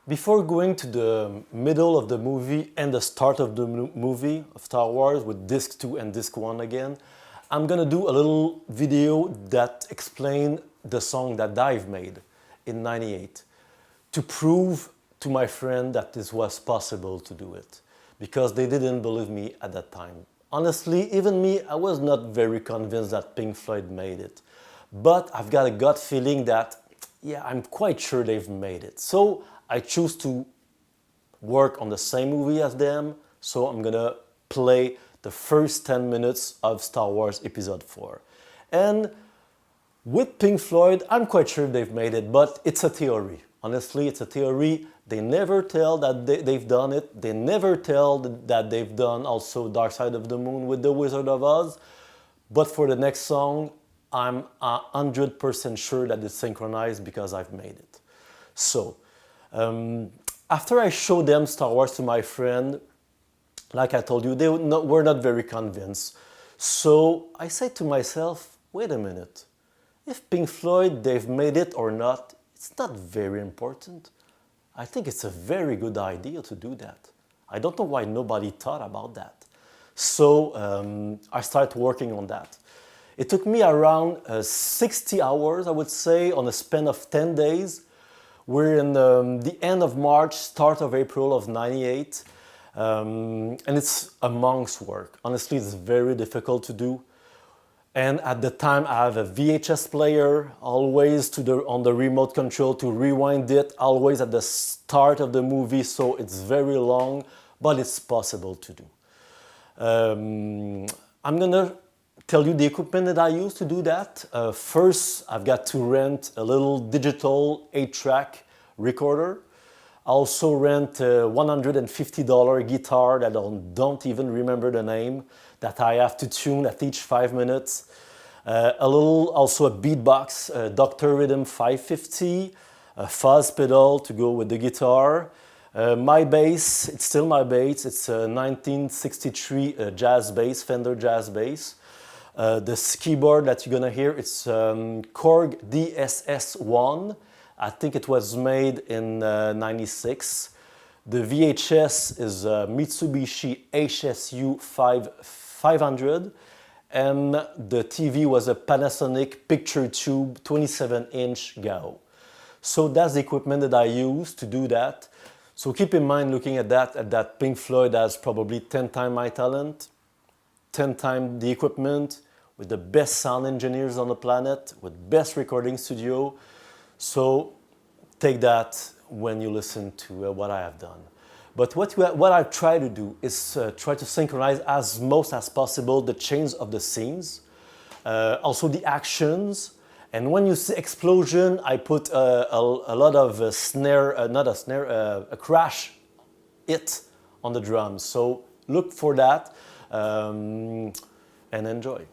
Before going to the middle of the movie and the start of the movie of Star Wars with disc 2 and disc 1 again, I'm gonna do a little video that explain the song that I've made in '98 to prove to my friend that this was possible to do it, because they didn't believe me at that time. Honestly, even me, I was not very convinced that Pink Floyd made it. But I've got a gut feeling that, yeah, I'm quite sure they've made it. So I choose to work on the same movie as them, so I'm gonna play the first 10 minutes of Star Wars Episode 4. And with Pink Floyd, I'm quite sure they've made it, but it's a theory. Honestly, it's a theory. They never tell that they've done it. They never tell that they've done also Dark Side of the Moon with the Wizard of Oz. But for the next song, I'm 100% sure that it's synchronized because I've made it. So, after I showed them Star Wars to my friend, like I told you, they were not very convinced. So I said to myself, wait a minute. If Pink Floyd, they've made it or not, it's not very important. I think it's a very good idea to do that. I don't know why nobody thought about that. So I started working on that. It took me around 60 hours, I would say, on a span of 10 days. We're in the end of March, start of April of '98. And it's a monk's work. Honestly, it's very difficult to do. And at the time, I have a VHS player, always on the remote control to rewind it, always at the start of the movie, so it's very long, but it's possible to do. I'm gonna tell you the equipment that I use to do that. First, I've got to rent a little digital 8-track recorder. I also rent a $150 guitar that I don't even remember the name, that I have to tune at each 5 minutes. Also a beatbox, Dr. Rhythm 550, a fuzz pedal to go with the guitar. My bass, it's still my bass, it's a 1963 jazz bass, Fender jazz bass. This keyboard that you're gonna hear, it's Korg DSS-1. I think it was made in '96. The VHS is Mitsubishi HSU 500, and the TV was a Panasonic picture tube 27-inch GAO. So that's the equipment that I use to do that. So keep in mind, looking at that Pink Floyd has probably 10 times my talent, 10 times the equipment, with the best sound engineers on the planet, with best recording studio. So take that when you listen to what I have done. But what I try to do is try to synchronize as much as possible the change of the scenes, also the actions. And when you see explosion, I put a lot of snare, not a snare, a crash hit on the drums. So look for that and enjoy.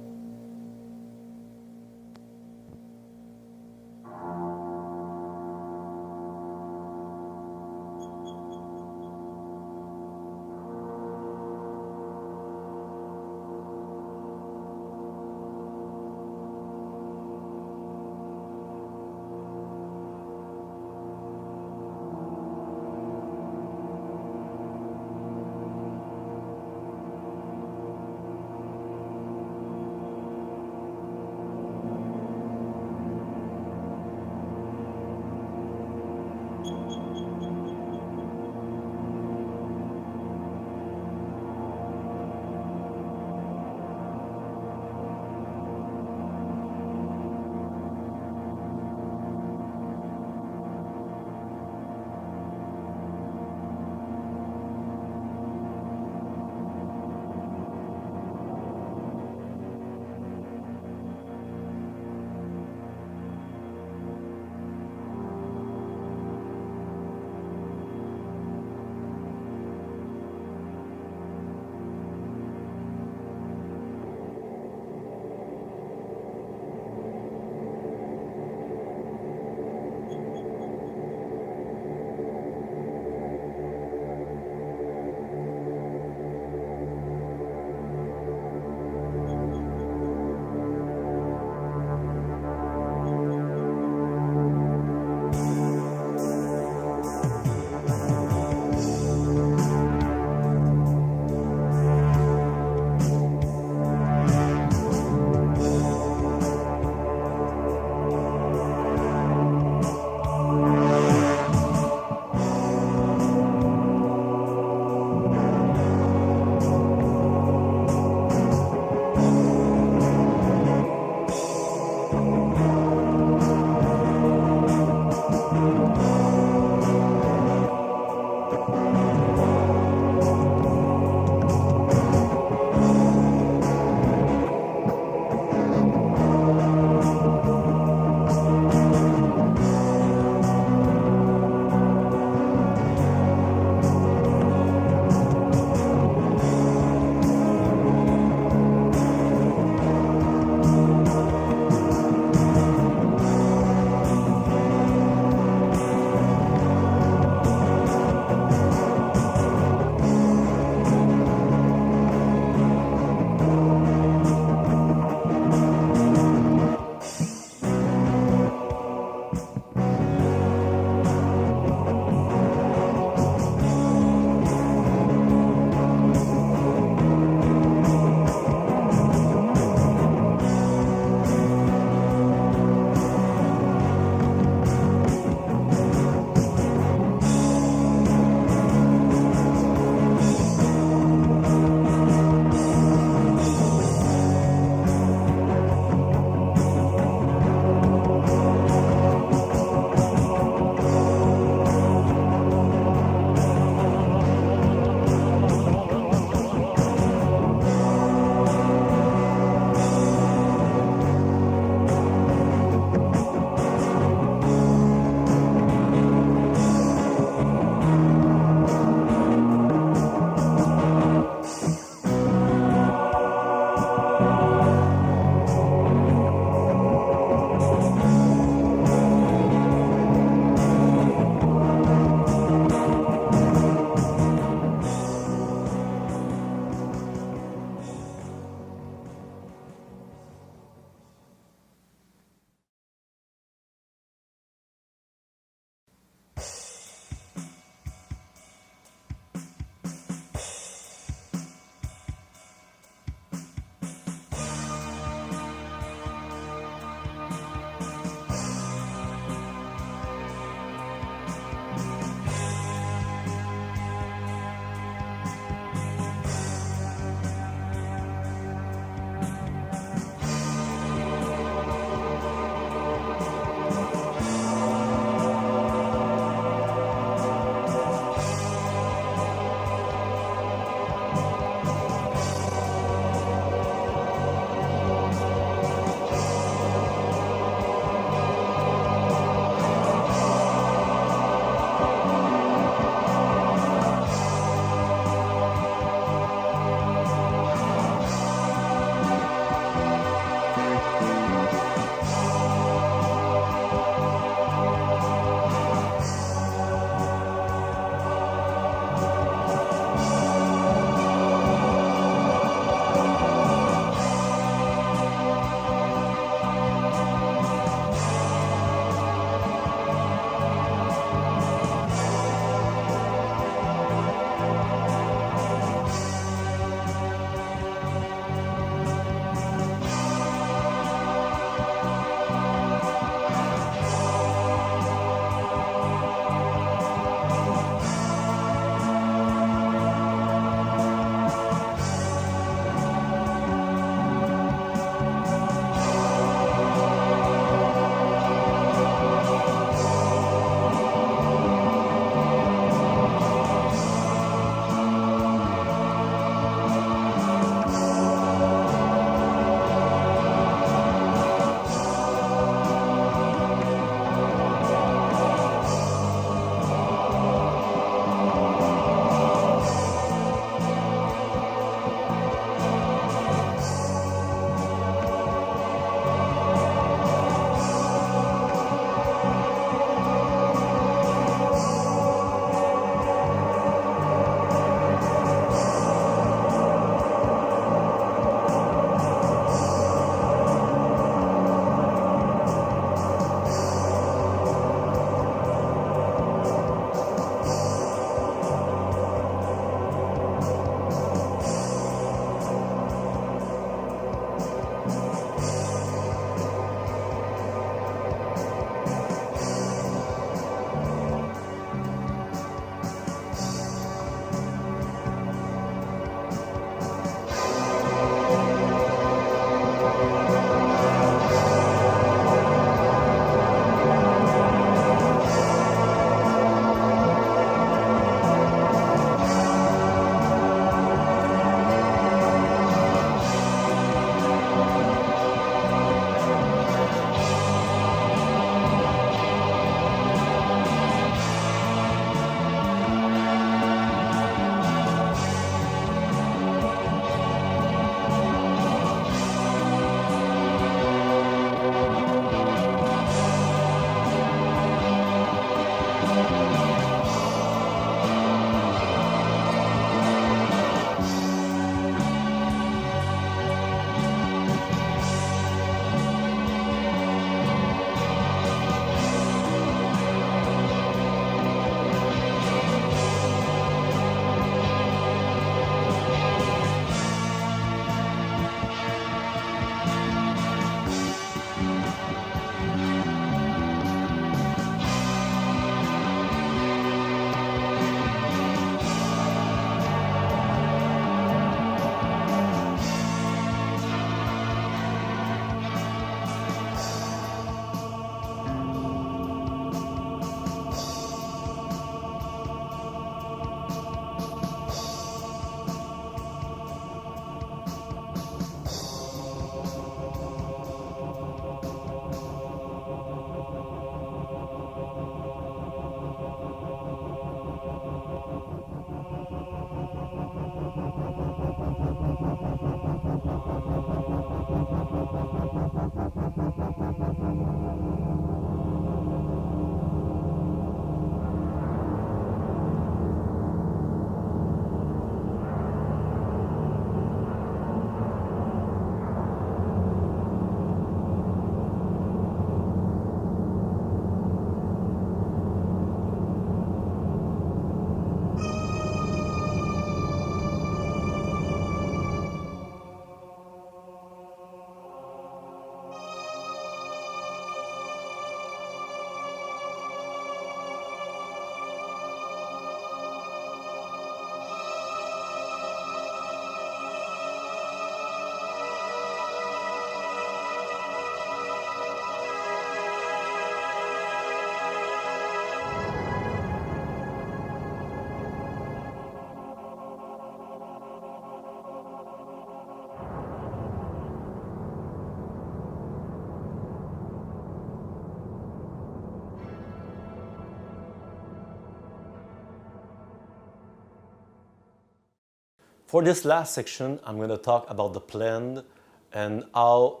For this last section, I'm going to talk about the plan and how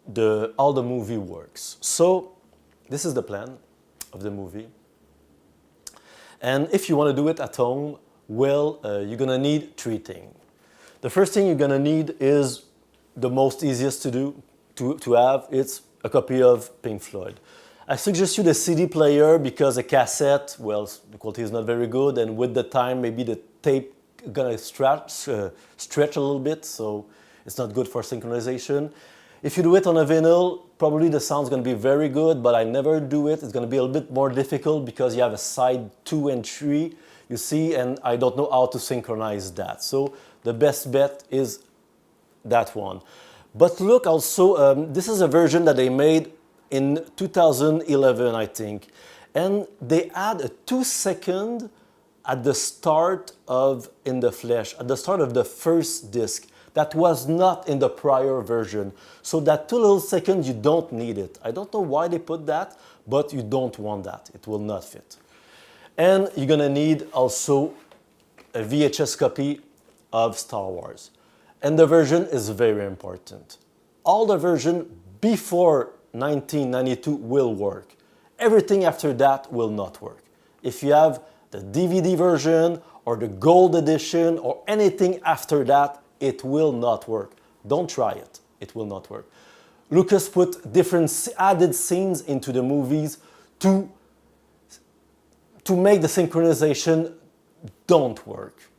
the movie works. So this is the plan of the movie. And if you want to do it at home, well, you're going to need three things. The first thing you're going to need is the most easiest to do, to have. It's a copy of Pink Floyd. I suggest you the CD player because a cassette, well, the quality is not very good, and with the time, maybe the tape gonna stretch a little bit, so it's not good for synchronization. If you do it on a vinyl, probably the sound's gonna be very good, but I never do it. It's gonna be a little bit more difficult because you have a side 2 and 3, you see, and I don't know how to synchronize that. So the best bet is that one. But look also, this is a version that they made in 2011, I think. And they add a 2-second at the start of In the Flesh, at the start of the first disc. That was not in the prior version. So that 2 little seconds, you don't need it. I don't know why they put that, but you don't want that. It will not fit. And you're gonna need also a VHS copy of Star Wars. And the version is very important. All the version before 1992 will work. Everything after that will not work. If you have the DVD version or the gold edition or anything after that, it will not work. Don't try it. It will not work. Lucas put different added scenes into the movies to make the synchronization don't work.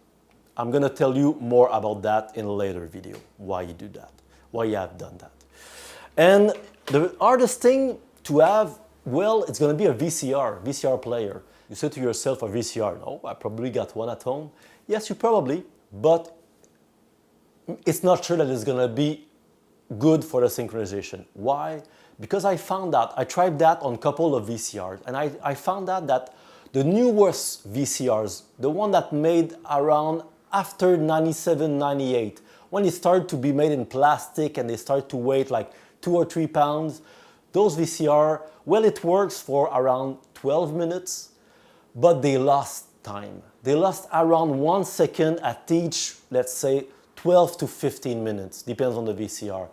I'm going to tell you more about that in a later video, why you do that, why you have done that. And the hardest thing to have, well, it's going to be a VCR player. You say to yourself, a VCR, no, I probably got one at home. Yes, you probably, but it's not sure that it's going to be good for the synchronization. Why? Because I found out, I tried that on a couple of VCRs, and I found out that the newest VCRs, the one that made around after 97, 98, when it started to be made in plastic and they start to weigh like 2 or 3 pounds, those VCR, well, it works for around 12 minutes, but they lost time. They lost around 1 second at each, let's say, 12 to 15 minutes, depends on the VCR.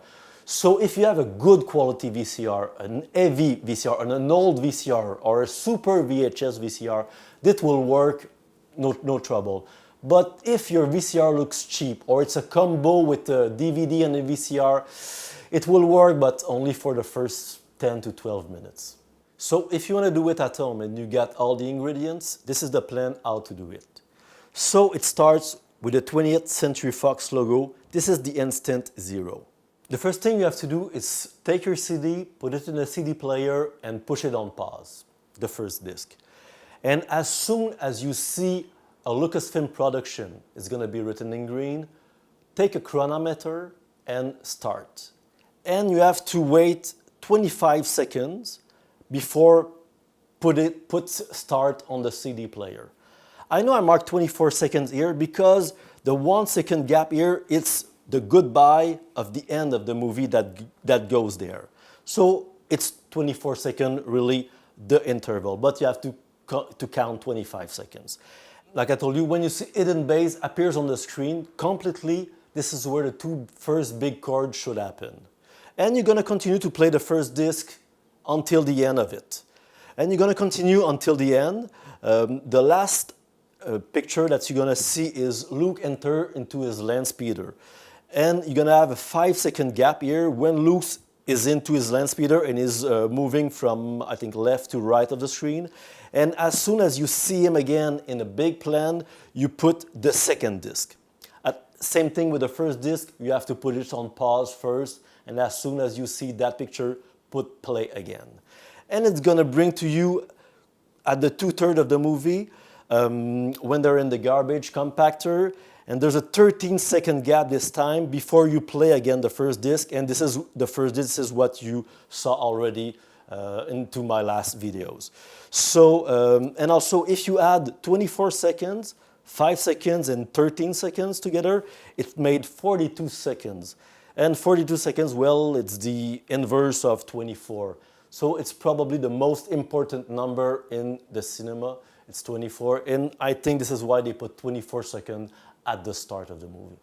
So if you have a good quality VCR, an heavy VCR, an old VCR, or a super VHS VCR, that will work, no trouble. But if your VCR looks cheap, or it's a combo with a DVD and a VCR, it will work, but only for the first 10 to 12 minutes. So if you want to do it at home and you got all the ingredients, this is the plan how to do it. So it starts with the 20th Century Fox logo. This is the instant 0. The first thing you have to do is take your CD, put it in a CD player and push it on pause, the first disc. And as soon as you see a Lucasfilm production is going to be written in green, take a chronometer and start. And you have to wait 25 seconds before put start on the CD player. I know I marked 24 seconds here because the 1 second gap here, it's the goodbye of the end of the movie that goes there. So it's 24 seconds really the interval, but you have to count 25 seconds. Like I told you, when you see hidden bass appears on the screen completely, this is where the 2 first big chords should happen. And you're going to continue to play the first disc until the end of it. And you're going to continue until the end. The last picture that you're going to see is Luke enter into his land speeder. And you're going to have a 5-second gap here when Luke is into his land speeder and is moving from, I think, left to right of the screen. And as soon as you see him again in a big plan, you put the second disc. Same thing with the first disc, you have to put it on pause first, and as soon as you see that picture, put play again. And it's gonna bring to you, at the 2/3 of the movie, when they're in the garbage compactor, and there's a 13-second gap this time before you play again the first disc, and this is the first disc, this is what you saw already into my last videos. So, and also if you add 24 seconds, 5 seconds and 13 seconds together, it made 42 seconds. And 42 seconds, well, it's the inverse of 24. So it's probably the most important number in the cinema. It's 24, and I think this is why they put 24 seconds at the start of the movie.